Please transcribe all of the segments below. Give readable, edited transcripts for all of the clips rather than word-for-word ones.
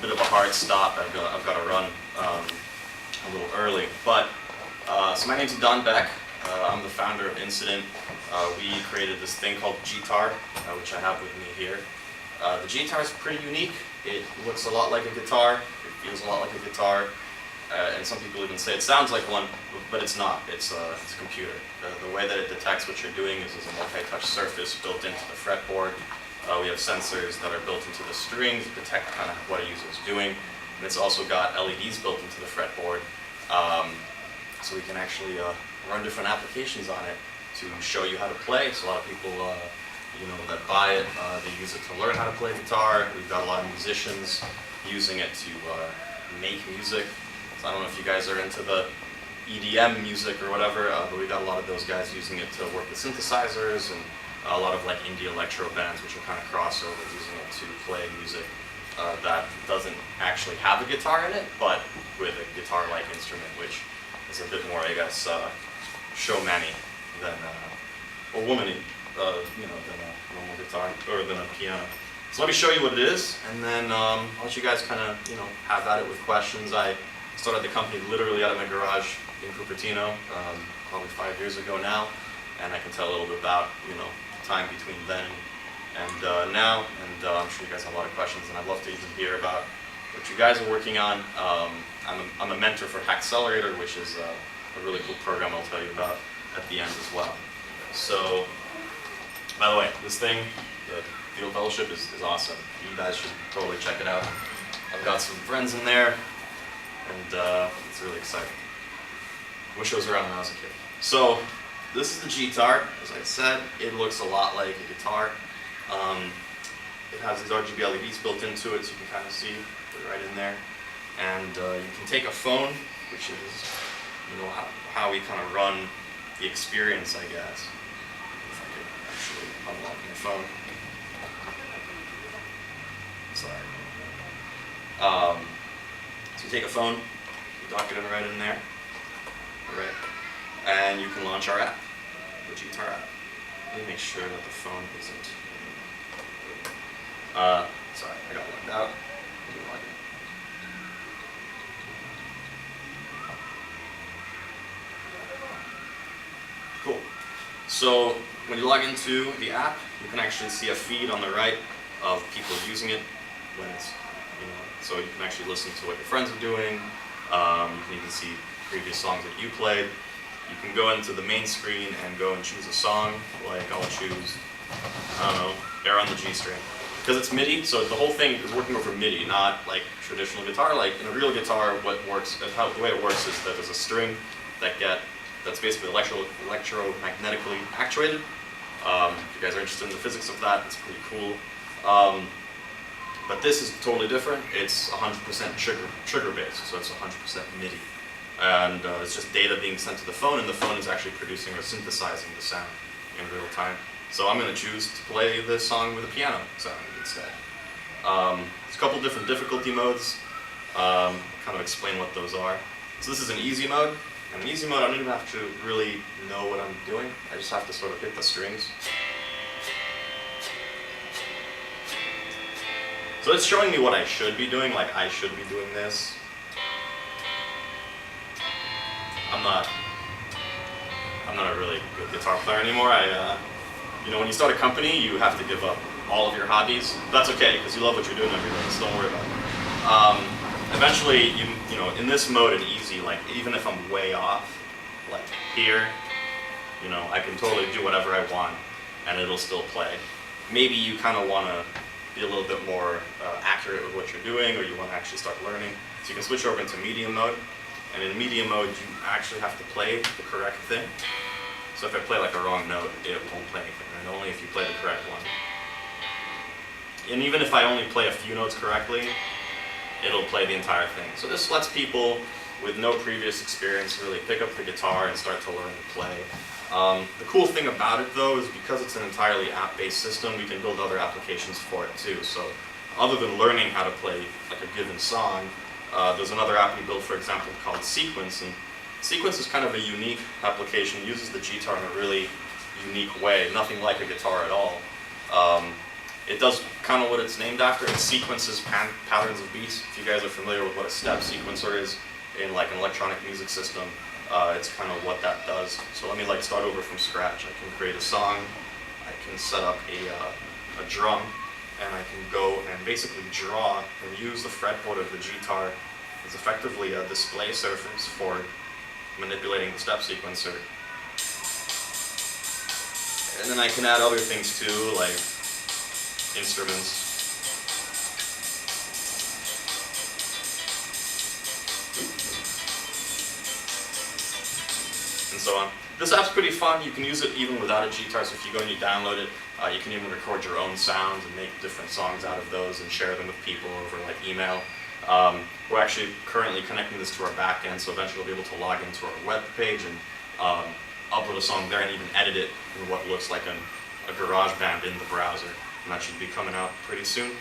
bit of a hard stop. I've got to run a little early. But so my name's Idan Beck. I'm the founder of Incident. We created this thing called GTar, which I have with me here. The GTar is pretty unique. It looks a lot like a guitar. It feels a lot like a guitar. And some people even say it sounds like one, but it's not. It's a computer. The way that it detects what you're doing is a multi-touch surface built into the fretboard. We have sensors that are built into the strings to detect kind of what a user is doing. And it's also got LEDs built into the fretboard. So we can actually run different applications on it to show you how to play. So a lot of people that buy it, they use it to learn how to play guitar. We've got a lot of musicians using it to make music. So I don't know if you guys are into the EDM music or whatever, but we've got a lot of those guys using it to work with synthesizers, and a lot of like indie electro bands, which are kind of crossover, using it to play music that doesn't actually have a guitar in it, but with a guitar-like instrument, which is a bit more, I guess, showman-y than or woman-y, than a normal guitar or than a piano. So let me show you what it is, and then I'll let you guys kind of have at it with questions. I started the company literally out of my garage in Cupertino, probably 5 years ago now, and I can tell a little bit about the time between then and now, and I'm sure you guys have a lot of questions, and I'd love to even hear about what you guys are working on. I'm a mentor for Accelerator, which is a really cool program I'll tell you about at the end as well. So, by the way, this thing, the Field Fellowship, is awesome. You guys should totally check it out. I've got some friends in there, and it's really exciting. Wish it was around when I was a kid. So, this is the GTar. As I said, it looks a lot like a guitar. It has these RGB LEDs built into it, so you can kind of see it right in there. And you can take a phone, which is how we kind of run the experience, I guess. If I could actually unlock my phone. Sorry. So you take a phone, you dock it in right in there, right, and you can launch our app, the GTar app. Let me make sure that the phone isn't. Sorry, I got logged out. Let me log in. Cool. So when you log into the app, you can actually see a feed on the right of people using it when it's, so you can actually listen to what your friends are doing. You can even see previous songs that you played. You can go into the main screen and go and choose a song. Like I'll choose, I don't know, Air on the G string. Because it's MIDI, so the whole thing is working over MIDI, not like traditional guitar. Like in a real guitar, the way it works is that there's a string that's basically electromagnetically actuated. If you guys are interested in the physics of that, it's pretty cool. But this is totally different. It's 100% trigger based, so it's 100% MIDI. And it's just data being sent to the phone, and the phone is actually producing or synthesizing the sound in real time. So I'm going to choose to play this song with a piano sound instead. There's a couple different difficulty modes. Kind of explain what those are. So this is an easy mode. And in easy mode, I don't even have to really know what I'm doing. I just have to sort of hit the strings. So it's showing me what I should be doing, like I should be doing this. I'm not a really good guitar player anymore. When you start a company, you have to give up all of your hobbies. That's okay, because you love what you're doing every day, so don't worry about it. Eventually, in this mode in easy, like even if I'm way off, like here, I can totally do whatever I want, and it'll still play. Maybe you kind of want to be a little bit more accurate with what you're doing, or you want to actually start learning. So you can switch over into medium mode, and in medium mode, you actually have to play the correct thing. So if I play like a wrong note, it won't play anything, and only if you play the correct one. And even if I only play a few notes correctly, it'll play the entire thing. So this lets people with no previous experience really pick up the guitar and start to learn to play. The cool thing about it though is because it's an entirely app-based system, we can build other applications for it too. So other than learning how to play like a given song, there's another app we built, for example, called Sequence. And Sequence is kind of a unique application. It uses the GTar in a really unique way, nothing like a guitar at all. It does kind of what it's named after. It sequences patterns of beats. If you guys are familiar with what a step sequencer is in like an electronic music system, it's kind of what that does. So let me like start over from scratch. I can create a song. I can set up a drum, and I can go and basically draw and use the fretboard of the GTar as effectively a display surface for manipulating the step sequencer. And then I can add other things too, like instruments. And so on. This app's pretty fun. You can use it even without a GTar, so if you go and you download it, you can even record your own sounds and make different songs out of those and share them with people over like email. We're actually currently connecting this to our backend, so eventually we'll be able to log into our web page and upload a song there and even edit it in what looks like a GarageBand in the browser. And that should be coming out pretty soon.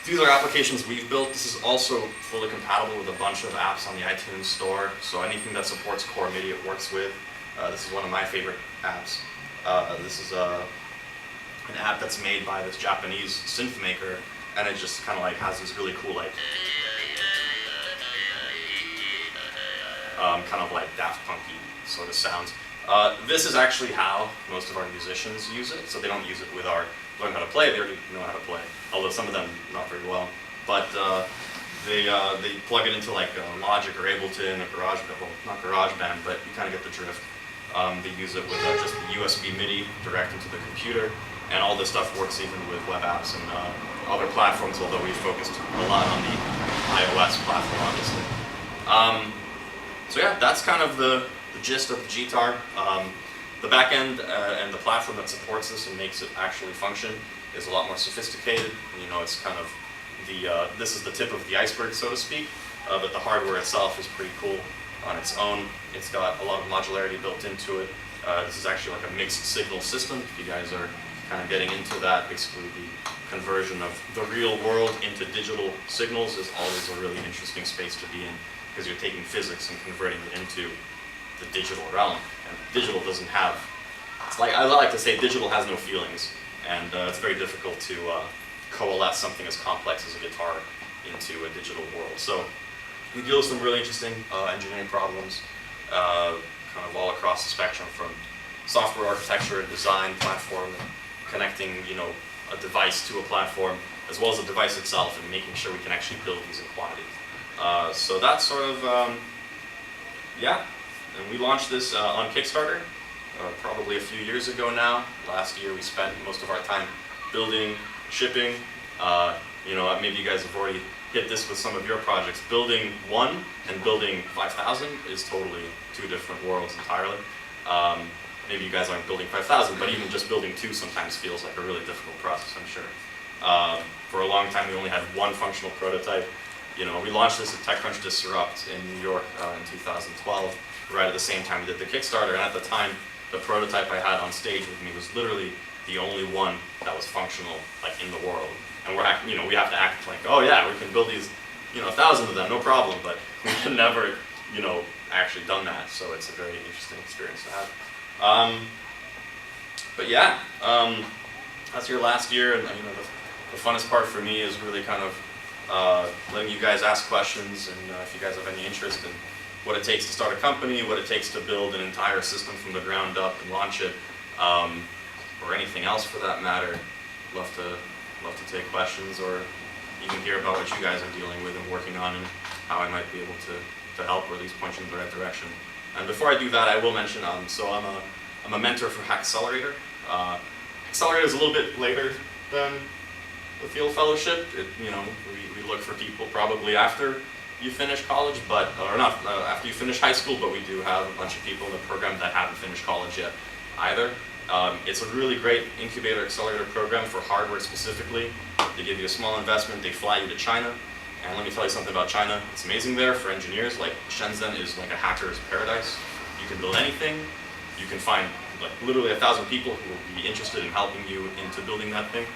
These are applications we've built. This is also fully compatible with a bunch of apps on the iTunes store, so anything that supports core MIDI it works with. This is one of my favorite apps. This is an app that's made by this Japanese synth maker, and it just kind of like has these really cool like kind of like Daft Punky sort of sounds. This is actually how most of our musicians use it, so they don't use it with our learn how to play, they already know how to play, although some of them not very well. But they plug it into like Logic or Ableton or GarageBand, well not GarageBand, but you kind of get the drift. They use it with just the USB MIDI direct into the computer, and all this stuff works even with web apps and other platforms, although we focused a lot on the iOS platform, obviously. So yeah, that's kind of the gist of the GTar. The backend and the platform that supports this and makes it actually function is a lot more sophisticated. You know, it's kind of this is the tip of the iceberg, so to speak, but the hardware itself is pretty cool on its own. It's got a lot of modularity built into it. This is actually like a mixed signal system. If you guys are kind of getting into that, basically the conversion of the real world into digital signals is always a really interesting space to be in, because you're taking physics and converting it into the digital realm. And digital doesn't have, it's like, I like to say digital has no feelings, and it's very difficult to coalesce something as complex as a guitar into a digital world. So we deal with some really interesting engineering problems, kind of all across the spectrum, from software architecture and design, platform, and connecting, you know, a device to a platform, as well as the device itself, and making sure we can actually build these in quantity. So that's sort of, yeah. And we launched this on Kickstarter probably a few years ago now. Last year we spent most of our time building, shipping. You know, maybe you guys have already hit this with some of your projects. Building one and building 5,000 is totally two different worlds entirely. Maybe you guys aren't building 5,000, but even just building two sometimes feels like a really difficult process, I'm sure. For a long time we only had one functional prototype. You know, we launched this at TechCrunch Disrupt in New York in 2012. Right at the same time we did the Kickstarter, and at the time the prototype I had on stage with me was literally the only one that was functional like in the world. And you know, we have to act like, oh yeah, we can build these, you know, 1,000 of them, no problem, but we had never, you know, actually done that, so it's a very interesting experience to have. But yeah, that's your last year, and you know, the funnest part for me is really kind of letting you guys ask questions, and if you guys have any interest in what it takes to start a company, what it takes to build an entire system from the ground up and launch it, or anything else for that matter. Love to take questions, or even hear about what you guys are dealing with and working on, and how I might be able to help, or at least point you in the right direction. And before I do that, I will mention, so I'm a mentor for Accelerator. Accelerator is a little bit later than the Field Fellowship. You know, we look for people probably after you finish college, but or not after you finish high school, but we do have a bunch of people in the program that haven't finished college yet either. It's a really great incubator accelerator program for hardware specifically. They give you a small investment, they fly you to China, and let me tell you something about China. It's amazing there for engineers. Like, Shenzhen is like a hacker's paradise. You can build anything. You can find like literally 1,000 people who will be interested in helping you into building that thing.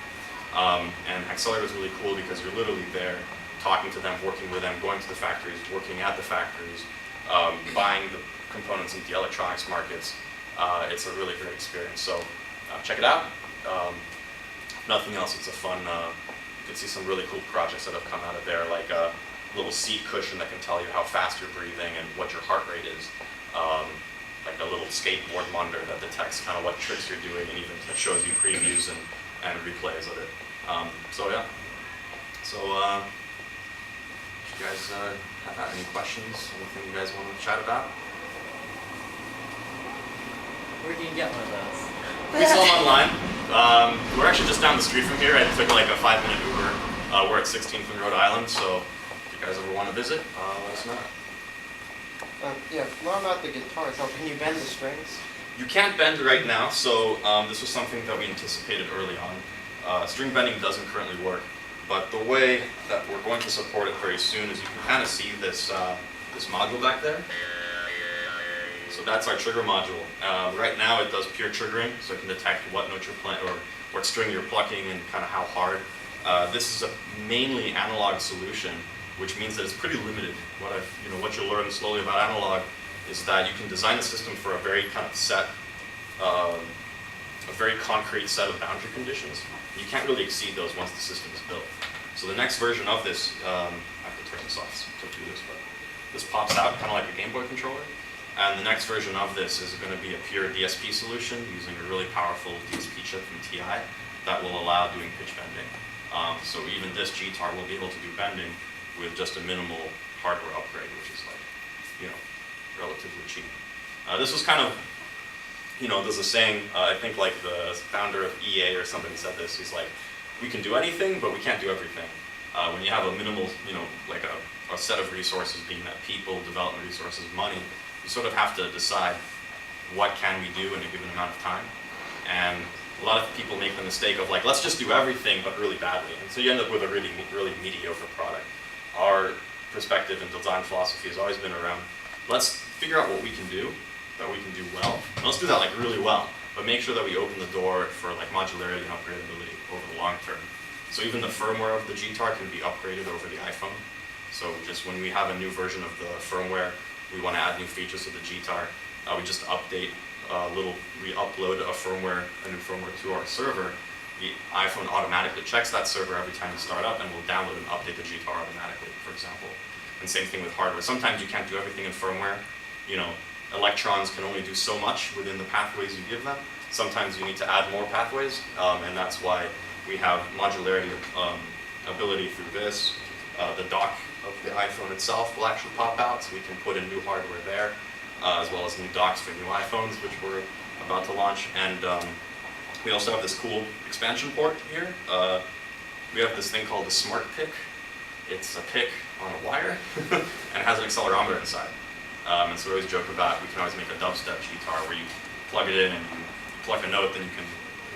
And Accelerator is really cool because you're literally there talking to them, working with them, going to the factories, working at the factories, buying the components into the electronics markets. It's a really great experience, so check it out. nothing else, it's a fun, you can see some really cool projects that have come out of there, like a little seat cushion that can tell you how fast you're breathing and what your heart rate is. Like a little skateboard monitor that detects kind of what tricks you're doing and even shows you previews and replays of it. So yeah. So if you guys have any questions, anything you guys want to chat about? Where can you get one of those? We sell them online. We're actually just down the street from here. I took like a 5-minute Uber. We're at 16th and Rhode Island, so if you guys ever want to visit, let us know. Yeah, more about the guitar itself. Can you bend the strings? You can't bend right now, so this was something that we anticipated early on. String bending doesn't currently work, but the way that we're going to support it very soon is you can kind of see this, this module back there. So that's our trigger module. Right now it does pure triggering, so it can detect what note you're playing or what string you're plucking and kind of how hard. This is a mainly analog solution, which means that it's pretty limited. What you'll learn slowly about analog is that you can design a system for a very kind of set, a very concrete set of boundary conditions. You can't really exceed those once the system is built. So the next version of this, I have to turn this off to do this, but this pops out kind of like a Game Boy controller. And the next version of this is going to be a pure DSP solution using a really powerful DSP chip from TI that will allow doing pitch bending. So even this GTar will be able to do bending with just a minimal hardware upgrade, which is like, relatively cheap. This was kind of, there's a saying, I think like the founder of EA or somebody said this, he's like, we can do anything, but we can't do everything. When you have a minimal, like a set of resources, being that people, development resources, money, you sort of have to decide what can we do in a given amount of time. And a lot of people make the mistake of like, let's just do everything, but really badly. And so you end up with a really mediocre product. Our perspective and design philosophy has always been around, let's figure out what we can do, that we can do well. And let's do that like really well, but make sure that we open the door for like modularity and upgradability over the long term. So even the firmware of the GTar can be upgraded over the iPhone. So just when we have a new version of the firmware, we want to add new features to the GTar, we just update we upload a new firmware to our server. The iPhone automatically checks that server every time you start up and will download and update the GTar automatically, for example. And same thing with hardware. Sometimes you can't do everything in firmware. Electrons can only do so much within the pathways you give them. Sometimes you need to add more pathways, and that's why we have modularity ability through this. The dock of the iPhone itself will actually pop out, so we can put in new hardware there, as well as new docks for new iPhones, which we're about to launch. And we also have this cool expansion port here. We have this thing called the Smart Pick. It's a pick on a wire, and it has an accelerometer inside. And so we always joke about, we can always make a dubstep GTar where you plug it in and you pluck a note, then you can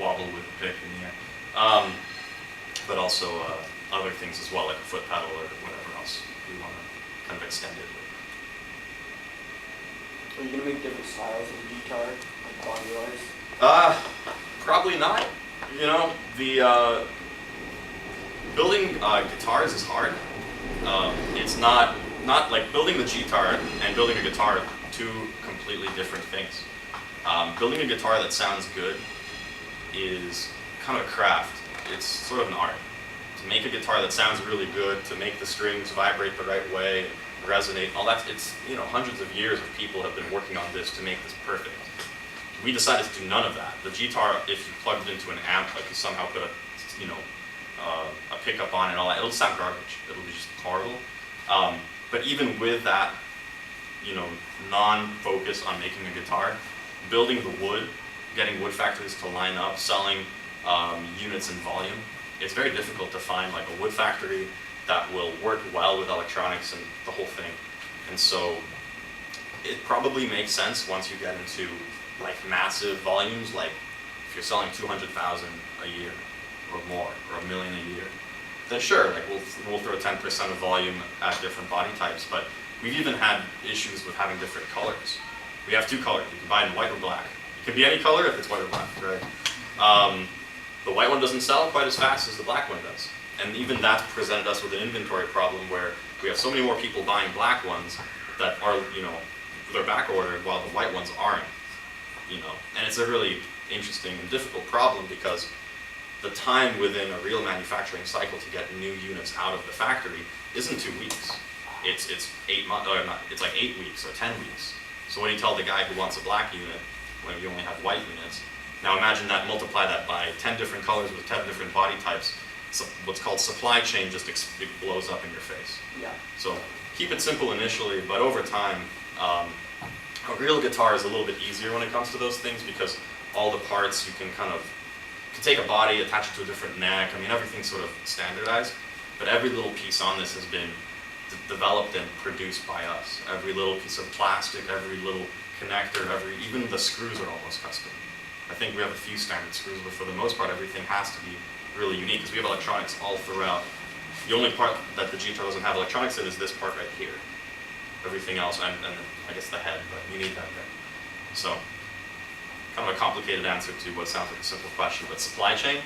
wobble with the pick in the air. But also other things as well, like a foot pedal or whatever else you want to kind of extend it with. Are you going to make different styles of the GTar, like body-wise? Probably not. Building guitars is hard. It's not like building the GTar and building a guitar are two completely different things. Building a guitar that sounds good is kind of a craft. It's sort of an art. To make a guitar that sounds really good, to make the strings vibrate the right way, resonate, all that, it's, hundreds of years of people have been working on this to make this perfect. We decided to do none of that. The GTar, if you plugged it into an amp, like you somehow put a pickup on it and all that, it'll sound garbage. It'll be just horrible. But even with that, non-focus on making a guitar, building the wood, getting wood factories to line up, selling units in volume, it's very difficult to find like a wood factory that will work well with electronics and the whole thing. And so it probably makes sense once you get into like massive volumes, like if you're selling 200,000 a year or more, or 1 million a year, then sure, like we'll throw 10% of volume at different body types, but we've even had issues with having different colors. We have two colors, you can buy it in white or black. It can be any color if it's white or black, right? The white one doesn't sell quite as fast as the black one does. And even that's presented us with an inventory problem where we have so many more people buying black ones that are, they're back ordered while the white ones aren't, And it's a really interesting and difficult problem because the time within a real manufacturing cycle to get new units out of the factory isn't 2 weeks. It's 8 months, or not, it's like 8 weeks or 10 weeks. So what do you tell the guy who wants a black unit when you only have white units? Now imagine that, multiply that by 10 different colors with 10 different body types. So what's called supply chain just it blows up in your face. Yeah. So keep it simple initially, but over time, a real guitar is a little bit easier when it comes to those things because all the parts you can take a body, attach it to a different neck. I mean, everything's sort of standardized, but every little piece on this has been developed and produced by us. Every little piece of plastic, every little connector, even the screws are almost custom. I think we have a few standard screws, but for the most part, everything has to be really unique because we have electronics all throughout. The only part that the GTar doesn't have electronics in is this part right here. Everything else, and I guess the head, but you need that there. So, kind of a complicated answer to what sounds like a simple question, but supply chain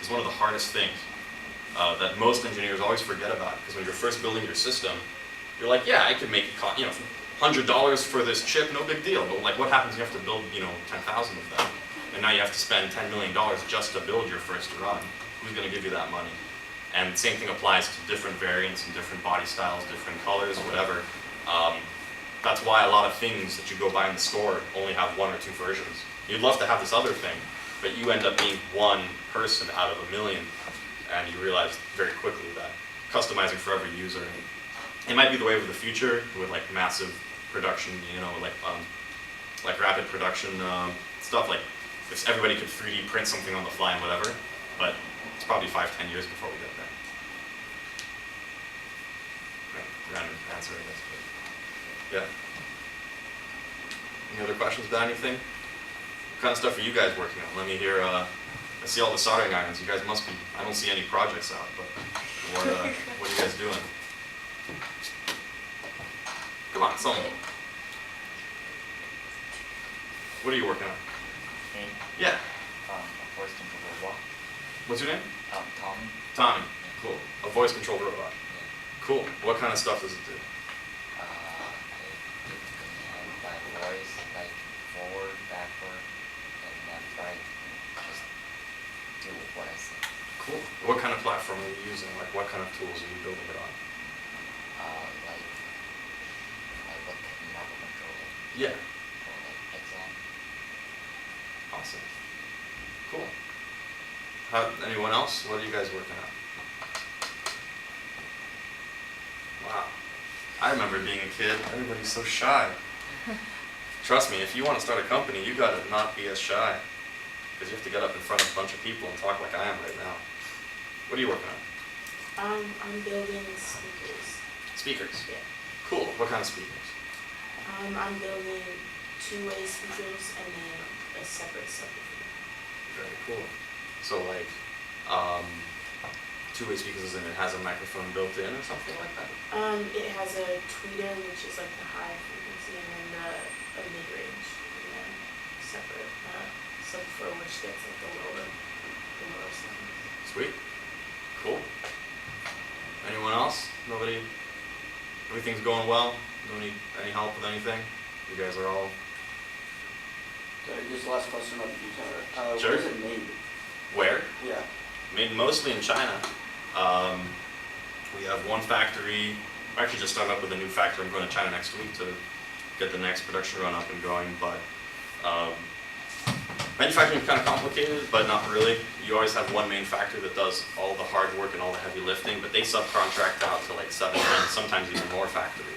is one of the hardest things that most engineers always forget about, because when you're first building your system, you're like, yeah, I could make it cost, $100 for this chip, no big deal. But like, what happens if you have to build, 10,000 of them, and now you have to spend $10 million just to build your first run? Who's going to give you that money? And same thing applies to different variants and different body styles, different colors, whatever. That's why a lot of things that you go buy in the store only have 1 or 2 versions. You'd love to have this other thing, but you end up being one person out of a million, and you realize very quickly that customizing for every user, it might be the way of the future with like massive production, like rapid production stuff, like if everybody could 3D print something on the fly and whatever, but it's probably 5-10 years before we get there. Random answer, I guess. But yeah. Any other questions about anything? What kind of stuff are you guys working on? Let me hear. I see all the soldering irons. You guys must be. I don't see any projects out, but what are you guys doing? Come on, someone. What are you working on? Me? Yeah. Voice control robot. What's your name? Tommy. Tommy. Cool. A voice controlled robot. Yeah. Cool. What kind of stuff does it do? I give command by voice, like forward, backward, and left, right. Just do what I say. Cool. What kind of platform are you using? Like, what kind of tools are you building it on? Like what microcontroller Yeah. or like exam. Awesome. Cool. Anyone else? What are you guys working on? Wow. I remember being a kid. Everybody's so shy. Trust me, if you want to start a company, you gotta not be as shy. Because you have to get up in front of a bunch of people and talk like I am right now. What are you working on? I'm building speakers. Speakers? Yeah. Cool. What kind of speakers? I'm building two-way speakers and then a separate subwoofer. Very cool. So like, two-way speakers is in it has a microphone built in or something like that? It has a tweeter, which is like the high frequency, and then a mid-range, and then separate subwoofer, which gets like the lower sound. Sweet. Cool. Anyone else? Nobody? Everything's going well? Don't need any help with anything? You guys are all... Just last question about the GTar. Sure. Where is it made? Where? Yeah. Made mostly in China. We have one factory. I actually just started up with a new factory. I'm going to China next week to get the next production run up and going. But manufacturing is kind of complicated, but not really. You always have one main factory that does all the hard work and all the heavy lifting, but they subcontract out to like 7, 10, sometimes even more factories.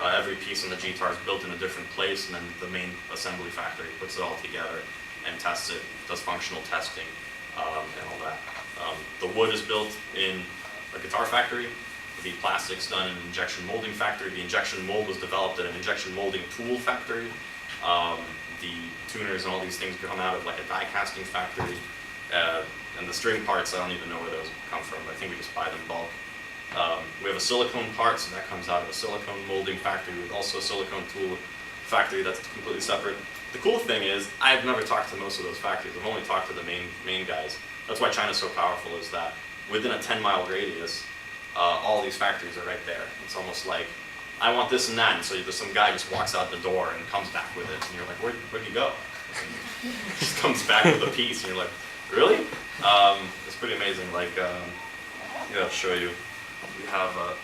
Every piece in the GTar is built in a different place, and then the main assembly factory puts it all together and tests it, does functional testing, and all that. The wood is built in a guitar factory, the plastics done in an injection molding factory. The injection mold was developed at an injection molding tool factory. The tuners and all these things come out of like a die casting factory. And the string parts, I don't even know where those come from. I think we just buy them bulk. We have a silicone part, so that comes out of a silicone molding factory with also a silicone tool factory that's completely separate. The cool thing is, I've never talked to most of those factories. I've only talked to the main guys. That's why China's so powerful, is that within a 10-mile radius, all these factories are right there. It's almost like, I want this and that, and so there's some guy just walks out the door and comes back with it, and you're like, where'd you go? Just comes back with a piece, and you're like, really? It's pretty amazing. Like, I'll show you. We have, I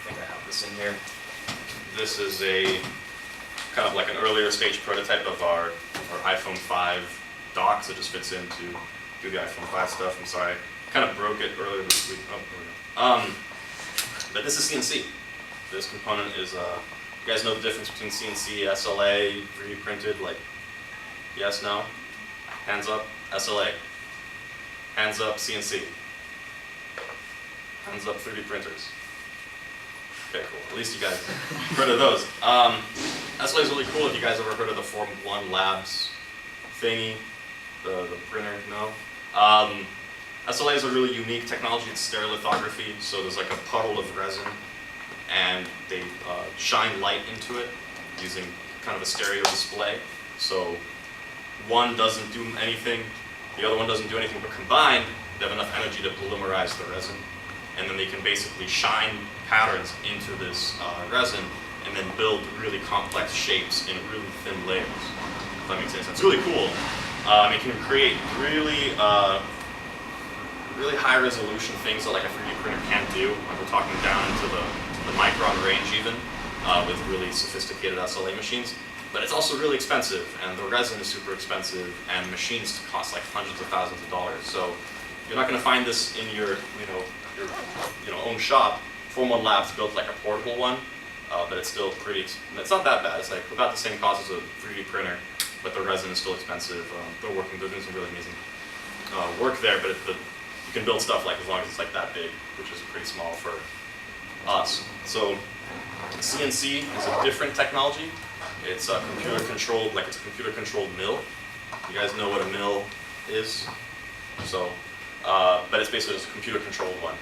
think I have this in here. This is a kind of like an earlier stage prototype of our iPhone 5 dock, so it just fits in to do the iPhone 5 stuff. I'm sorry, kind of broke it earlier this week. Oh, there we go. But this is CNC. This component is, you guys know the difference between CNC, SLA, 3D printed, like, yes, no? Hands up, SLA. Hands up, CNC. Hands up, 3D printers. Okay, cool. At least you guys heard of those. SLA is really cool. If you guys ever heard of the Form 1 Labs thingy, the printer, no? SLA is a really unique technology. It's stereolithography, so there's like a puddle of resin, and they shine light into it using kind of a stereo display. So one doesn't do anything, the other one doesn't do anything, but combined, they have enough energy to polymerize the resin, and then they can basically shine patterns into this resin and then build really complex shapes in really thin layers, if that makes sense. It's really cool. It can create really really high resolution things that like a 3D printer can't do. We're talking down into the micron range even, with really sophisticated SLA machines. But it's also really expensive, and the resin is super expensive, and machines cost like hundreds of thousands of dollars. So you're not going to find this in your own shop. Form 1 Labs built like a portable one, but it's still pretty. It's not that bad. It's like about the same cost as a 3D printer, but the resin is still expensive. They're doing some really amazing work there, but you can build stuff like as long as it's like that big, which is pretty small for us. So CNC is a different technology. It's a computer controlled, like it's a computer controlled mill. You guys know what a mill is? So, but it's basically just a computer controlled one.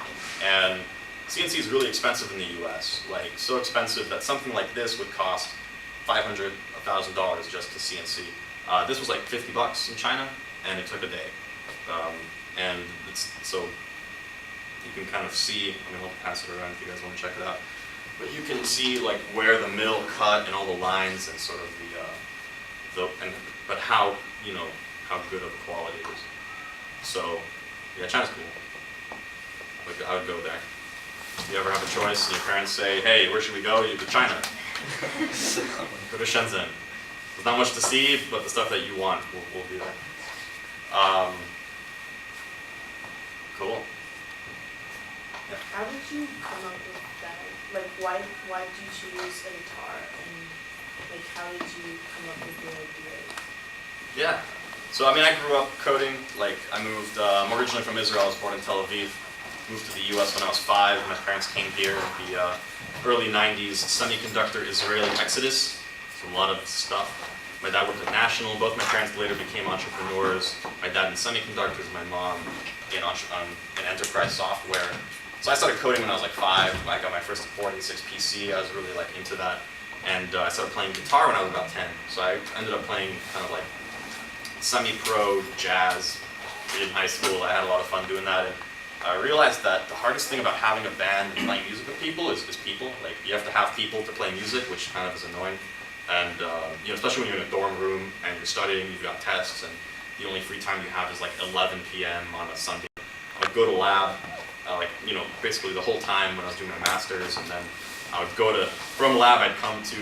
And CNC is really expensive in the US, like so expensive that something like this would cost $500, $1,000 just to CNC. This was like $50 in China, and it took a day. And so you can kind of see, I'll pass it around if you guys want to check it out. But you can see like where the mill cut and all the lines and sort of but how good of a quality it is. So yeah, China's cool. I would go there. If you ever have a choice and your parents say, hey, where should we go? You go to China. Go to Shenzhen. There's not much to see, but the stuff that you want will be there. Cool. Yeah. How did you come up with that? Like, why did you choose a guitar, and like, how did you come up with the idea? Yeah. So I mean, I grew up coding. Like, I moved. I'm originally from Israel. I was born in Tel Aviv. Moved to the U.S. when I was 5. My parents came here in the early '90s. Semiconductor Israeli exodus. So a lot of stuff. My dad worked at National. Both my parents later became entrepreneurs. My dad in semiconductors, my mom in enterprise software. So I started coding when I was like 5. I got my first 46 PC. I was really like into that. And I started playing guitar when I was about 10. So I ended up playing kind of like semi-pro jazz in high school. I had a lot of fun doing that. And I realized that the hardest thing about having a band and playing music with people is people. Like, you have to have people to play music, which kind of is annoying. And especially when you're in a dorm room and you're studying, you've got tests, and the only free time you have is like 11 p.m. on a Sunday. I'd go to lab, basically the whole time when I was doing my master's, and then I would from lab I'd come to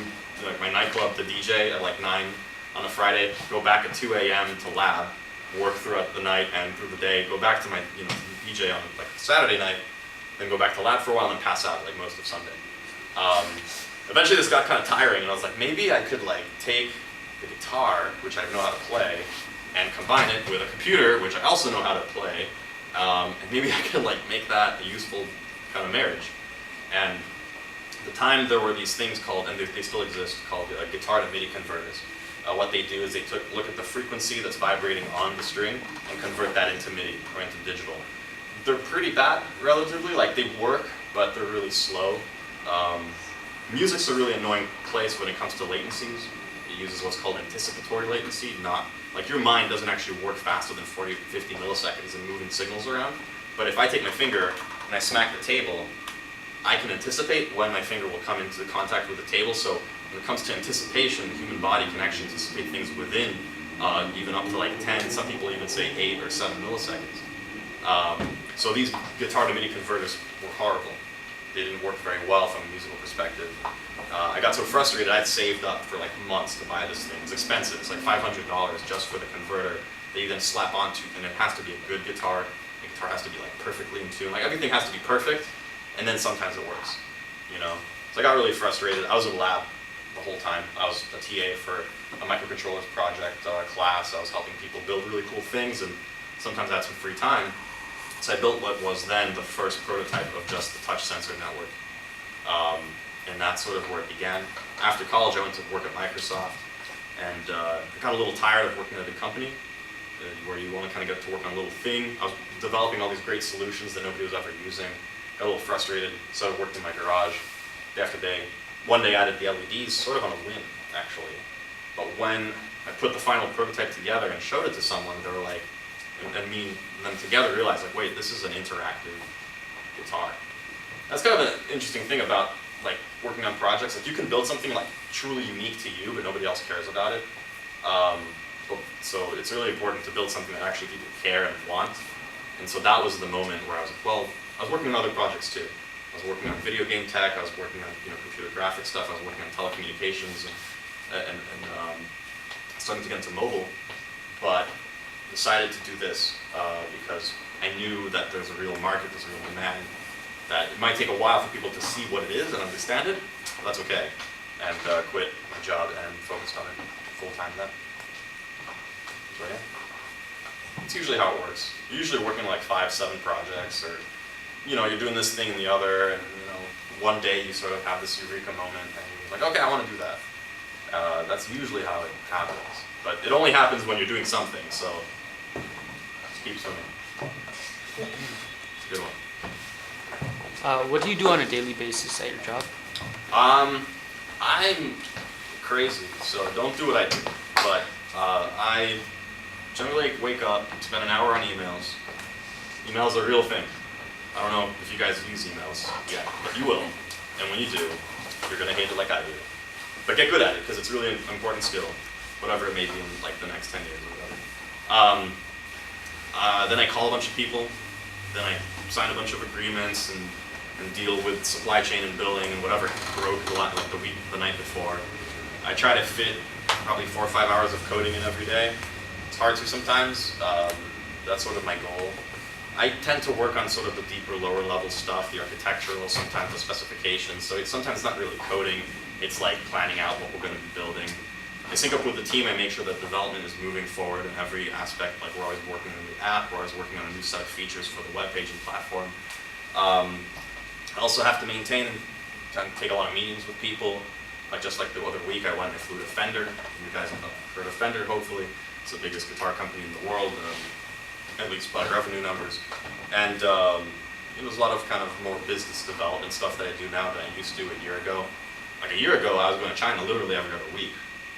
like my nightclub to DJ at like 9 on a Friday, go back at 2 a.m. to lab, work throughout the night and through the day, go back to my DJ on like Saturday night, then go back to lab for a while and then pass out like most of Sunday. Eventually this got kind of tiring, and I was like, maybe I could like take the guitar, which I know how to play, and combine it with a computer, which I also know how to play, and maybe I could like make that a useful kind of marriage. And at the time there were these things called, and they still exist, called guitar to MIDI converters. What they do is they look at the frequency that's vibrating on the string and convert that into MIDI or into digital. They're pretty bad, relatively. Like, they work, but they're really slow. Music's a really annoying place when it comes to latencies. It uses what's called anticipatory latency, not, like, your mind doesn't actually work faster than 40 to 50 milliseconds in moving signals around. But if I take my finger and I smack the table, I can anticipate when my finger will come into contact with the table. So when it comes to anticipation, the human body can actually anticipate things within even up to like 10, some people even say 8 or 7 milliseconds. So these guitar to MIDI converters were horrible. They didn't work very well from a musical perspective. I got so frustrated I'd saved up for like months to buy this thing. It's expensive, it's like $500 just for the converter that you then slap onto, and it has to be a good guitar. The guitar has to be like perfectly in tune. Like everything has to be perfect, and then sometimes it works, you know? So I got really frustrated. I was in lab the whole time. I was a TA for a microcontrollers project class. I was helping people build really cool things, and sometimes I had some free time. So I built what was then the first prototype of just the touch sensor network. And that's sort of where it began. After college, I went to work at Microsoft, and I got a little tired of working at a big company, where you want to kind of get to work on a little thing. I was developing all these great solutions that nobody was ever using. Got a little frustrated, so I worked in my garage day after day. One day I added the LEDs, sort of on a whim, actually. But when I put the final prototype together and showed it to someone, they were like, and me and them together realized, like, wait, this is an interactive guitar. That's kind of an interesting thing about like working on projects. Like you can build something like truly unique to you, but nobody else cares about it. So it's really important to build something that actually people care and want. And so that was the moment where I was like, well, I was working on other projects too. I was working on video game tech. I was working on computer graphics stuff. I was working on telecommunications and starting to get into mobile. But decided to do this because I knew that there's a real market, there's a real demand, that it might take a while for people to see what it is and understand it, but that's okay. And quit my job and focused on it full time then. So yeah, it's usually how it works. You're usually working like 5, 7 projects, or you're doing this thing and the other, and one day you sort of have this eureka moment and you're like, okay, I want to do that. That's usually how it happens. But it only happens when you're doing something, so just keep swimming. It's a good one. What do you do on a daily basis at your job? I'm crazy, so don't do what I do. But I generally wake up, spend an hour on emails. Emails are a real thing. I don't know if you guys use emails yet, but you will. And when you do, you're going to hate it like I do. But get good at it, because it's really an important skill, whatever it may be in like the next 10 years or whatever. Then I call a bunch of people. Then I sign a bunch of agreements and deal with supply chain and billing and whatever broke the night before. I try to fit probably 4 or 5 hours of coding in every day. It's hard to sometimes. That's sort of my goal. I tend to work on sort of the deeper, lower level stuff, the architectural, sometimes the specifications. So sometimes it's not really coding. It's like planning out what we're going to be building. I sync up with the team. I make sure that development is moving forward in every aspect. Like we're always working on the app, we're always working on a new set of features for the web page and platform. I also have to maintain and take a lot of meetings with people. Just like the other week, I went and flew to Fender. You guys have heard of Fender, hopefully. It's the biggest guitar company in the world, at least by revenue numbers. And there's a lot of kind of more business development stuff that I do now that I used to a year ago. Like a year ago, I was going to China literally every other week.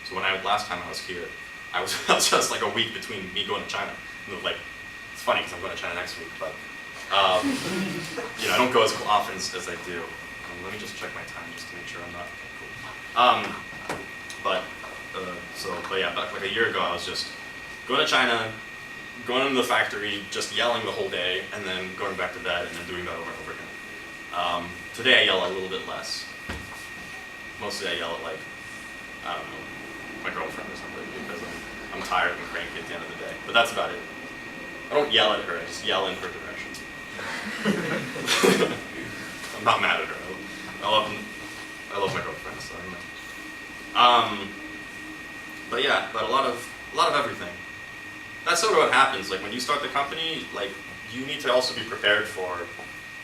So last time I was here, I was just like a week between me going to China. Like, it's funny because I'm going to China next week, but I don't go as often as I do. Let me just check my time just to make sure I'm not cool. But yeah, back like a year ago, I was just going to China, going into the factory, just yelling the whole day, and then going back to bed, and then doing that over and over again. Today I yell a little bit less. Mostly I yell at like, I don't know, my girlfriend or something, because I'm tired and cranky at the end of the day. But that's about it. I don't yell at her, I just yell in her direction. I'm not mad at her. I love my girlfriend, so I don't know. But yeah, but a lot of everything. That's sort of what happens. Like when you start the company, like you need to also be prepared for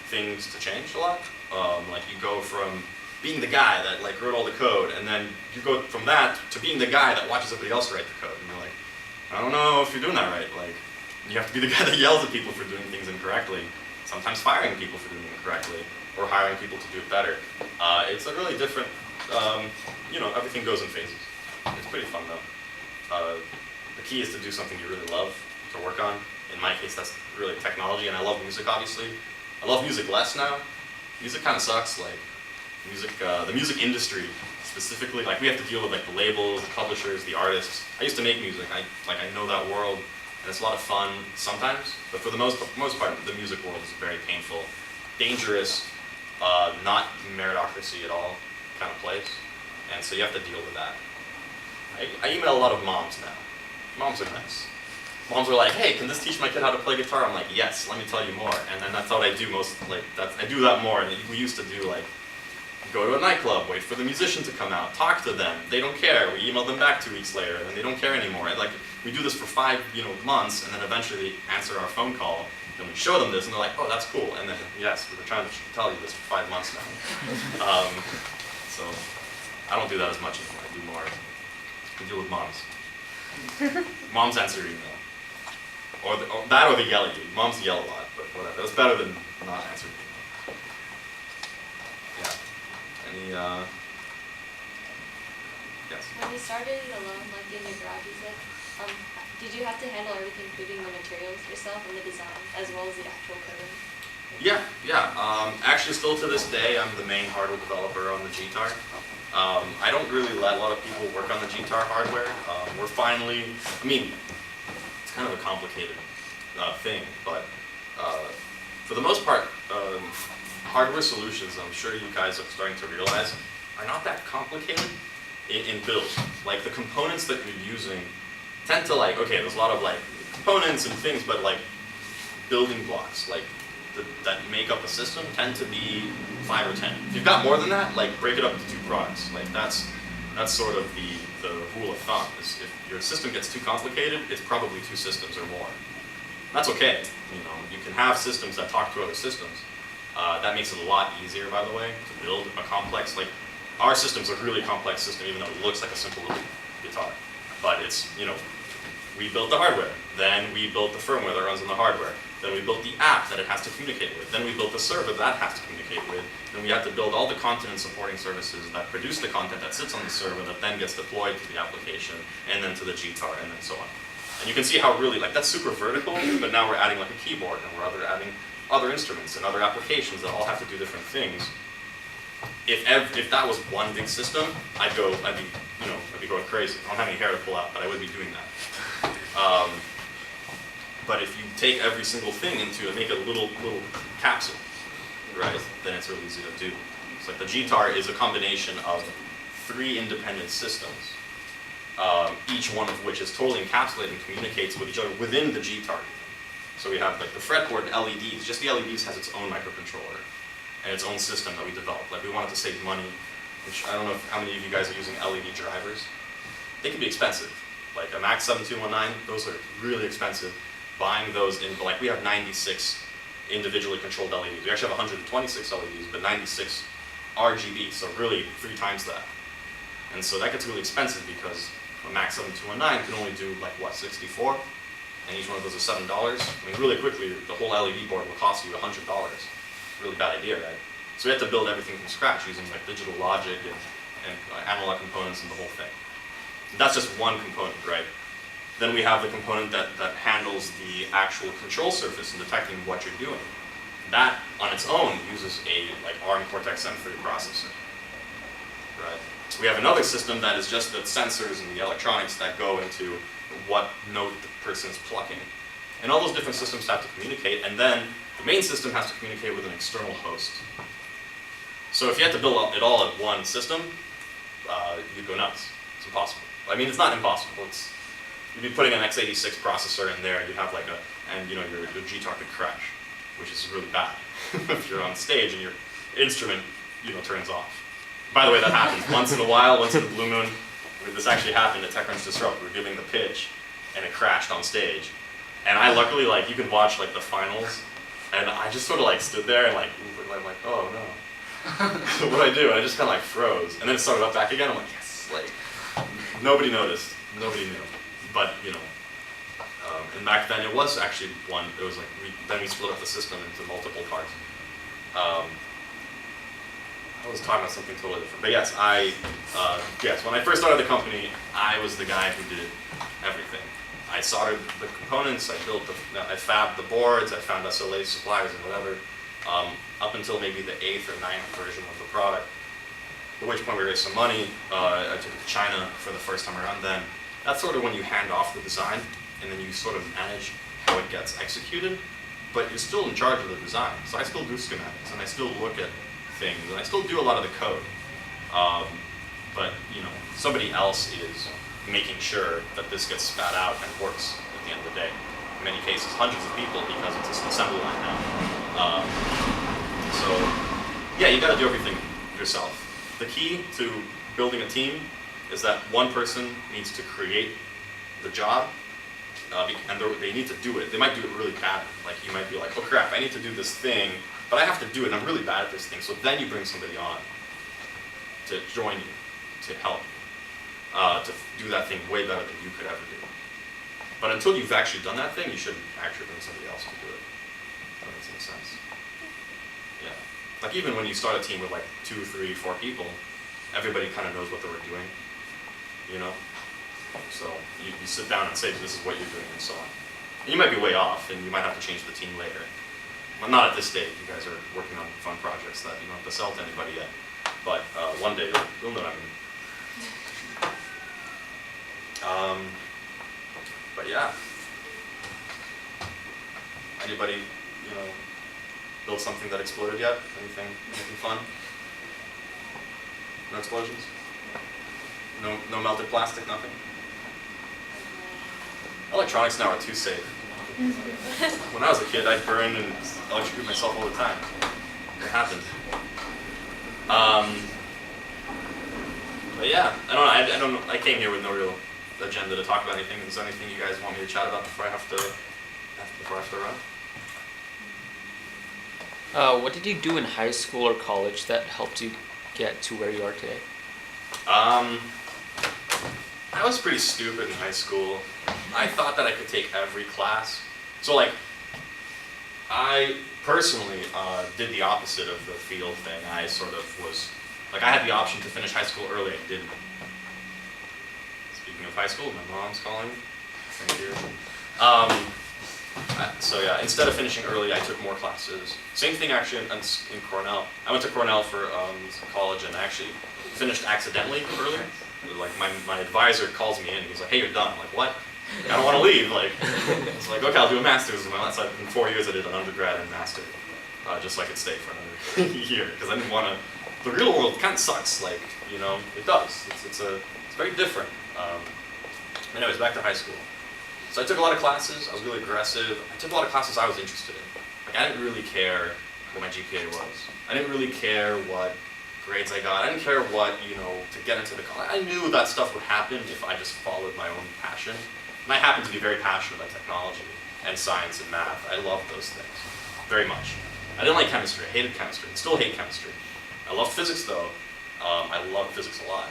things to change a lot. Like you go from being the guy that like wrote all the code, and then you go from that to being the guy that watches everybody else write the code. And you're like, I don't know if you're doing that right. Like you have to be the guy that yells at people for doing things incorrectly. Sometimes firing people for doing it incorrectly, or hiring people to do it better. It's a really different, everything goes in phases. It's pretty fun though. The key is to do something you really love to work on. In my case, that's really technology, and I love music, obviously. I love music less now. Music kind of sucks. Like, the music industry specifically. Like we have to deal with like the labels, the publishers, the artists. I used to make music. I know that world, and it's a lot of fun sometimes. But for the most part, the music world is very painful, dangerous, not meritocracy at all kind of place, and so you have to deal with that. I email a lot of moms now. Moms are nice. Moms are like, hey, can this teach my kid how to play guitar? I'm like, yes, let me tell you more. And then that's what I do I do that more. And we used to do like, go to a nightclub, wait for the musician to come out, talk to them. They don't care. We email them back 2 weeks later, and they don't care anymore. And like, we do this for 5 months, and then eventually they answer our phone call, and we show them this, and they're like, oh, that's cool. And then, yes, we were trying to tell you this for 5 months now. So I don't do that as much anymore. I do more. I deal with moms. Moms answer your email. Or they yell at you. Moms yell a lot, but whatever. It's better than not answering email. Yeah. Any, yes? When you started it alone, like in your garage, you said, did you have to handle everything, including the materials yourself and the design, as well as the actual coding? Yeah. Actually, still to this day, I'm the main hardware developer on the GTar. I don't really let a lot of people work on the GTar hardware. We're finally, it's kind of a complicated thing, but for the most part, hardware solutions, I'm sure you guys are starting to realize, are not that complicated in build. Like the components that you're using tend to like, okay, there's a lot of like components and things, but like building blocks, like that make up a system tend to be 5 or 10. If you've got more than that, like break it up into 2 products. Like that's sort of the rule of thumb. Is if your system gets too complicated, it's probably 2 systems or more. That's okay. You can have systems that talk to other systems. That makes it a lot easier, by the way, to build a complex. Like our system's a really complex system, even though it looks like a simple little guitar. But it's we built the hardware, then we built the firmware that runs on the hardware. Then we built the app that it has to communicate with. Then we built the server that has to communicate with. Then we have to build all the content and supporting services that produce the content that sits on the server that then gets deployed to the application and then to the GTar and then so on. And you can see how really, like that's super vertical, but now we're adding like a keyboard and we're adding other instruments and other applications that all have to do different things. If that was one big system, I'd be going crazy. I don't have any hair to pull out, but I would be doing that. But if you take every single thing and make it a little capsule, right, then it's really easy to do. It's like the GTar is a combination of 3 independent systems, each one of which is totally encapsulated and communicates with each other within the GTar. So we have like the fretboard and LEDs. Just the LEDs has its own microcontroller and its own system that we developed. Like we wanted to save money, which I don't know how many of you guys are using LED drivers. They can be expensive. Like a Max 7219, those are really expensive. Buying those in, like we have 96 individually controlled LEDs. We actually have 126 LEDs, but 96 RGB, so really 3 times that. And so that gets really expensive because a Max 7219 can only do like what, 64? And each one of those is $7. Really quickly, the whole LED board will cost you $100. Really bad idea, right? So we had to build everything from scratch using like digital logic and analog components and the whole thing. That's just one component, right? Then we have the component that handles the actual control surface and detecting what you're doing. That, on its own, uses a ARM Cortex-M3 processor, right? We have another system that is just the sensors and the electronics that go into what note the person's plucking. And all those different systems have to communicate, and then the main system has to communicate with an external host. So if you had to build it all in one system, you'd go nuts. It's impossible. It's not impossible. You'd be putting an x86 processor in there, and you'd have your GTar could crash, which is really bad if you're on stage and your instrument, turns off. By the way, that happens once in a while, once in a blue moon. This actually happened at TechCrunch Disrupt. We were giving the pitch, and it crashed on stage. And I luckily, you can watch the finals, and I just sort of stood there and I'm like, oh no. So what do? I just kind of froze, and then it started up back again. I'm like, yes, nobody noticed, nobody knew. But and back then it was actually one. It was then we split up the system into multiple parts. I was talking about something totally different. But yes, yes, when I first started the company, I was the guy who did everything. I soldered the components, I fabbed the boards, I found SLA suppliers and whatever. Up until maybe the 8th or 9th version of the product, at which point we raised some money. I took it to China for the first time around then. That's sort of when you hand off the design, and then you sort of manage how it gets executed, but you're still in charge of the design. So I still do schematics, and I still look at things, and I still do a lot of the code. But you know, somebody else is making sure that this gets spat out and works at the end of the day. In many cases, hundreds of people, because it's an assembly line now. So yeah, you got to do everything yourself. The key to building a team is that one person needs to create the job, and they need to do it. They might do it really badly. Like you might be like, oh crap, I need to do this thing, but I have to do it, and I'm really bad at this thing. So then you bring somebody on to join you, to help you, to do that thing way better than you could ever do. But until you've actually done that thing, you shouldn't actually bring somebody else to do it. If that makes any sense. Yeah. Like even when you start a team with like 2, 3, 4 people, everybody kind of knows what they were doing, you know? So you sit down and say, this is what you're doing and so on. And you might be way off, and you might have to change the team later. Well, not at this stage. You guys are working on fun projects that you don't have to sell to anybody yet. But one day you'll know what I mean. But yeah. Anybody, you know, build something that exploded yet? Anything fun? No explosions? No melted plastic, nothing? Electronics now are too safe. When I was a kid, I'd burn and electrocute myself all the time. It happened. But yeah, I don't know. I came here with no real agenda to talk about anything. Is there anything you guys want me to chat about before I have to run? What did you do in high school or college that helped you get to where you are today? I was pretty stupid in high school. I thought that I could take every class. So like, I personally did the opposite of the field thing. I sort of was, like I had the option to finish high school early, I didn't. Speaking of high school, my mom's calling. Thank you. So yeah, instead of finishing early, I took more classes. Same thing actually in Cornell. I went to Cornell for college and I actually finished accidentally early. Like my advisor calls me in and he's like, hey, you're done. I'm like, what? I don't want to leave. Like, I was like, okay, I'll do a master's. And that's like in 4 years I did an undergrad and master, just so I could stay for another year because I didn't want to. The real world kind of sucks. Like, you know, it does. It's very different. Anyways, back to high school. So I took a lot of classes. I was really aggressive. I took a lot of classes I was interested in. Like, I didn't really care what my GPA was. I didn't really care what grades I got. I didn't care what, you know, to get into the college. I knew that stuff would happen if I just followed my own passion. And I happen to be very passionate about technology and science and math. I love those things very much. I didn't like chemistry. I hated chemistry. I still hate chemistry. I love physics though. I love physics a lot.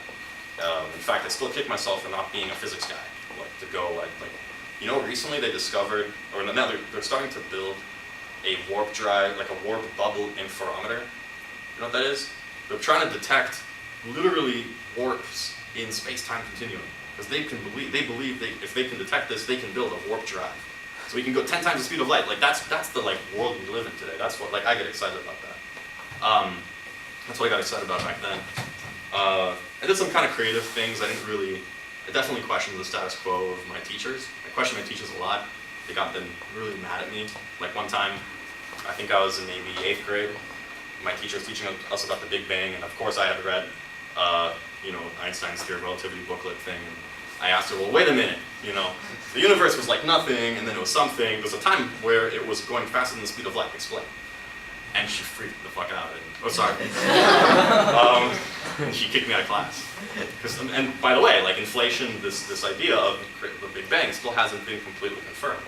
In fact, I still kick myself for not being a physics guy. Like to go like you know, recently they discovered, or now they're starting to build a warp drive, like a warp bubble interferometer. You know what that is? They're trying to detect literally warps in space-time continuum. Because they believe if they can detect this, they can build a warp drive. So we can go 10 times the speed of light. Like that's the like world we live in today. That's what like I get excited about that. That's what I got excited about back then. I did some kind of creative things. I definitely questioned the status quo of my teachers. I questioned my teachers a lot. They got them really mad at me. Like one time, I think I was in maybe 8th grade. My teacher was teaching us about the Big Bang, and of course I had read, you know, Einstein's theory of relativity booklet thing. And I asked her, well, wait a minute, you know, the universe was like nothing, and then it was something. There was a time where it was going faster than the speed of light. Explain. And she freaked the fuck out. And she kicked me out of class. And by the way, like inflation, this idea of the Big Bang still hasn't been completely confirmed.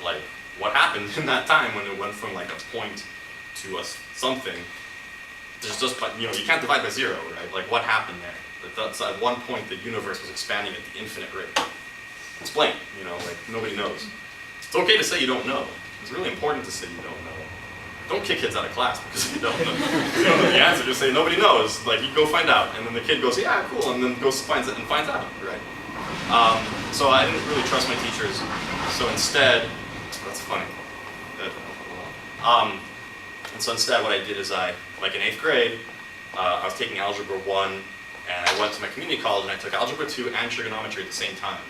Like, what happened in that time when it went from like a point to a something? There's just, you know, you can't divide by 0, right? Like, what happened there? That's at one point the universe was expanding at the infinite rate. Explain, you know, like nobody knows. It's okay to say you don't know. It's really important to say you don't know. Don't kick kids out of class because you don't know. You don't know the answer. Just say nobody knows. Like you go find out, and then the kid goes, yeah, cool, and then goes finds it and finds out, right? So I didn't really trust my teachers. So instead, that's funny. And so instead, what I did is like in 8th grade, I was taking Algebra 1, and I went to my community college, and I took Algebra 2 and Trigonometry at the same time.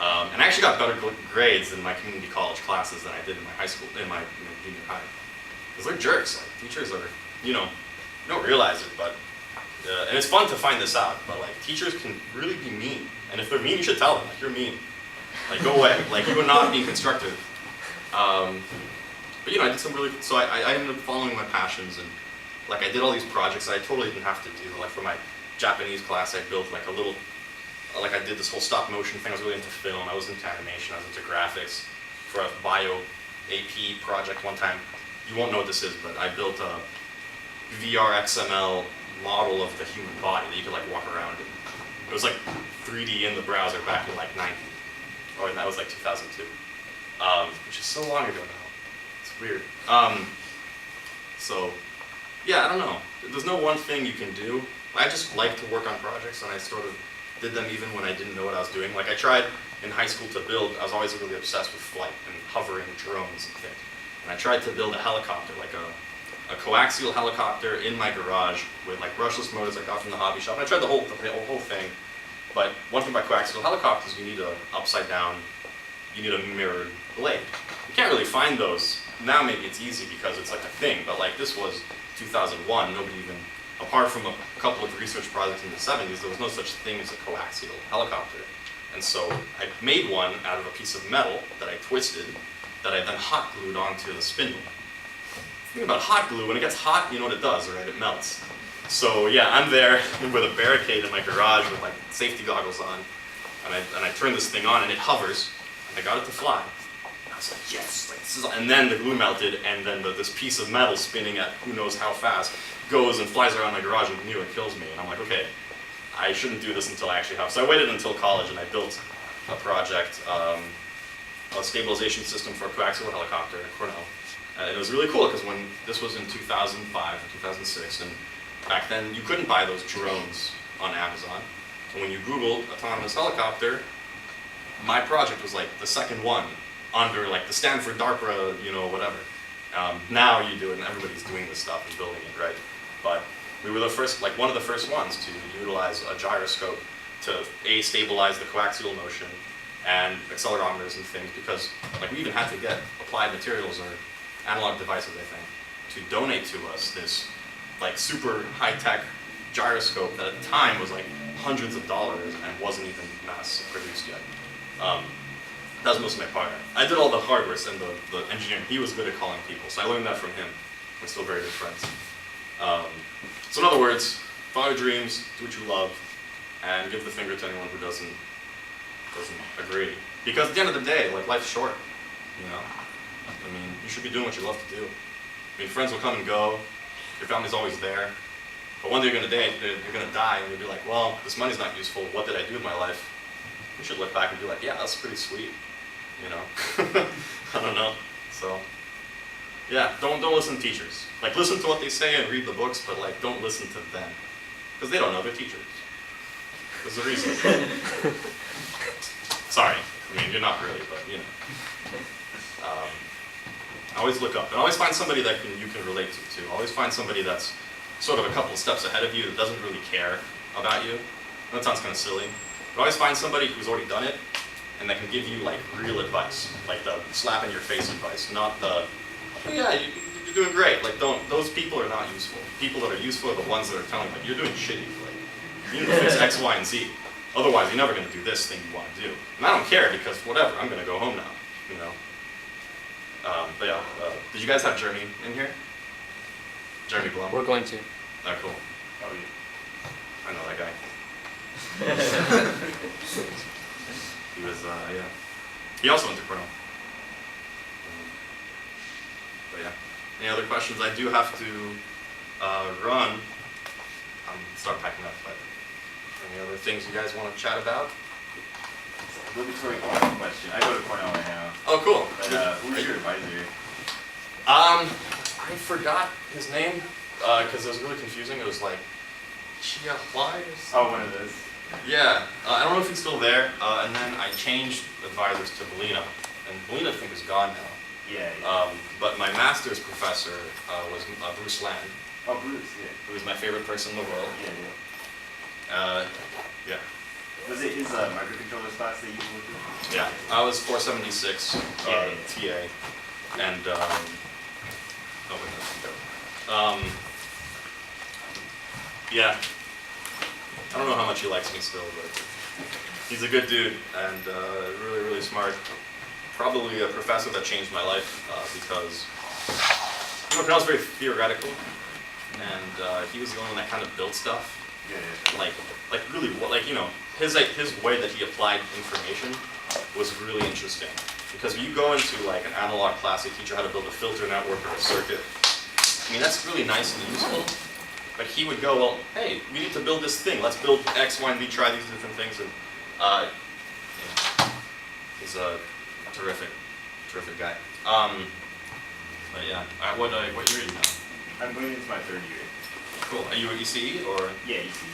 And I actually got better grades in my community college classes than I did in my high school, in my junior high. Because they're jerks. Like, teachers are, you don't realize it, but, and it's fun to find this out, but like, teachers can really be mean. And if they're mean, you should tell them, like, you're mean. Like, go away. Like, you are not being constructive. But I did some really, so I ended up following my passions, and like, I did all these projects that I totally didn't have to do. Like, for my Japanese class, I built like a little, like, I did this whole stop motion thing. I was really into film, I was into animation, I was into graphics. For a bio AP project one time, you won't know what this is, but I built a VR XML model of the human body that you could like walk around in. It was like 3D in the browser back in like 90, or that was like 2002, which is so long ago now. It's weird. So, yeah, I don't know. There's no one thing you can do. I just like to work on projects, and I sort of did them even when I didn't know what I was doing. Like, I tried in high school to build, I was always really obsessed with flight and hovering drones and things. And I tried to build a helicopter, like a coaxial helicopter in my garage with like brushless motors I got from the hobby shop. And I tried the whole thing. But one thing about coaxial helicopters, you need a upside down, you need a mirrored blade. You can't really find those. Now maybe it's easy because it's like a thing, but like this was 2001, nobody even, apart from a couple of research projects in the 70s, there was no such thing as a coaxial helicopter. And so I made one out of a piece of metal that I twisted, that I then hot glued onto the spindle. The thing about hot glue, when it gets hot, you know what it does, right? It melts. So yeah, I'm there with a barricade in my garage with like safety goggles on, and I turn this thing on and it hovers, and I got it to fly. And I was like, yes, like, this is, and then the glue melted, and then this piece of metal spinning at who knows how fast goes and flies around my garage and near and kills me. And I'm like, okay, I shouldn't do this until I actually have. So I waited until college and I built a project, a stabilization system for a coaxial helicopter at Cornell. And it was really cool because when this was in 2005 or 2006, and back then you couldn't buy those drones on Amazon. And when you Googled autonomous helicopter, my project was like the second one under like the Stanford DARPA, whatever. Now you do it and everybody's doing this stuff and building it, right? But we were the first, like one of the first ones to utilize a gyroscope to stabilize the coaxial motion and accelerometers and things, because like we even had to get Applied Materials or Analog Devices, I think, to donate to us this like super high-tech gyroscope that at the time was like hundreds of dollars and wasn't even mass produced yet. That was most of my partner. I did all the hardware and the engineering. He was good at calling people, so I learned that from him. We're still very good friends. So in other words, follow your dreams, do what you love, and give the finger to anyone who doesn't agree. Because at the end of the day, like, life's short, I mean, you should be doing what you love to do. I mean, friends will come and go, your family's always there, but one day you're gonna die, and you'll be like, well, this money's not useful, what did I do with my life? You should look back and be like, yeah, that's pretty sweet, I don't know, so. Yeah, don't listen to teachers. Like, listen to what they say and read the books, but like, don't listen to them. Because they don't know, they're teachers. There's a reason. Sorry, I mean, you're not really, but always look up, and always find somebody that you can relate to too. Always find somebody that's sort of a couple of steps ahead of you that doesn't really care about you. That sounds kind of silly, but always find somebody who's already done it and that can give you like real advice, like the slap in your face advice, not the, oh, yeah, you're doing great. Like, those people are not useful. People that are useful are the ones that are telling you, like, you're doing shitty. Like, you need to fix X, Y, and Z. Otherwise, you're never going to do this thing you want to do. And I don't care because whatever, I'm going to go home now, But yeah, did you guys have Jeremy in here? Jeremy Blum? We're going to. Oh, cool. Oh, yeah. I know that guy. He was, yeah. He also went to Cornell. But yeah. Any other questions? I do have to run. Start packing up, but any other things you guys want to chat about? Obligatory Cornell question. I go to Cornell right now. Oh, cool. But who's your advisor? I forgot his name because it was really confusing. It was like Chia Huai or something. Oh, one of those. Yeah, I don't know if he's still there. And then I changed advisors to Belina, and Belina I think is gone now. Yeah. But my master's professor was Bruce Land, Oh, Bruce, yeah. who is my favorite person in the world. Yeah, yeah. Yeah. Was it his microcontrollers class that you went to? Yeah, I was 476 Yeah, TA, and oh wait, yeah. I don't know how much he likes me still, but he's a good dude and really, really smart. Probably a professor that changed my life because I was very theoretical, and he was the only one that kind of built stuff. Yeah, Like really, his way that he applied information was really interesting. Because when you go into like an analog class, they teach you how to build a filter network or a circuit. I mean, that's really nice and useful. But he would go, well, hey, we need to build this thing. Let's build X, Y, and Z, try these different things. And he's a terrific guy. But yeah, what year are you now? I'm going into my third year. Cool. Are you at ECE or? Yeah, you see.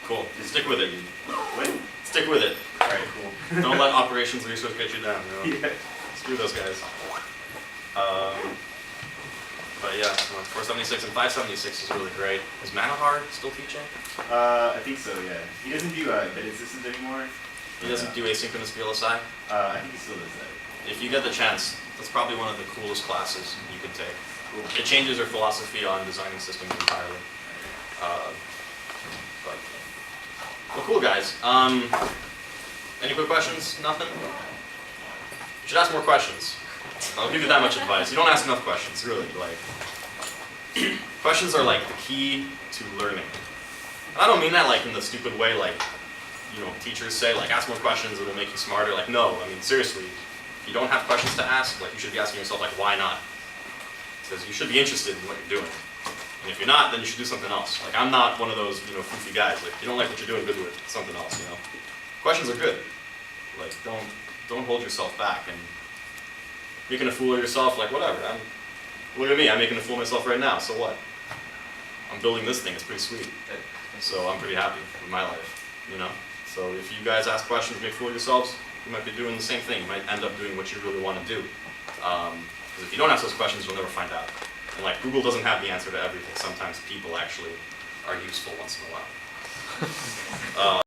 Cool. Stick with it. What? Stick with it. Alright, cool. Don't let operations research get you down. You know? Yeah. Screw those guys. But yeah, 476 and 576 is really great. Is Manahar still teaching? I think so, yeah. He doesn't do embedded systems anymore. He doesn't do asynchronous VLSI? I think he still does that. If you get the chance, that's probably one of the coolest classes you can take. Cool. It changes your philosophy on designing systems entirely. Well, cool guys. Any quick questions? Nothing? You should ask more questions. I'll give you that much advice. You don't ask enough questions, really. Like, questions are like the key to learning. And I don't mean that like in the stupid way, like, teachers say, like, ask more questions, it'll make you smarter. Like, no, I mean, seriously, if you don't have questions to ask, like, you should be asking yourself, like, why not? Because you should be interested in what you're doing. And if you're not, then you should do something else. Like, I'm not one of those, foofy guys. Like, if you don't like what you're doing, go do it. Something else, Questions are good. Like, don't hold yourself back. And making a fool of yourself, like, whatever. Look at me, I'm making a fool of myself right now, so what? I'm building this thing, it's pretty sweet. So I'm pretty happy with my life, So if you guys ask questions, make a fool of yourselves, you might be doing the same thing. You might end up doing what you really want to do. Because if you don't ask those questions, you'll never find out. And like, Google doesn't have the answer to everything. Sometimes people actually are useful once in a while.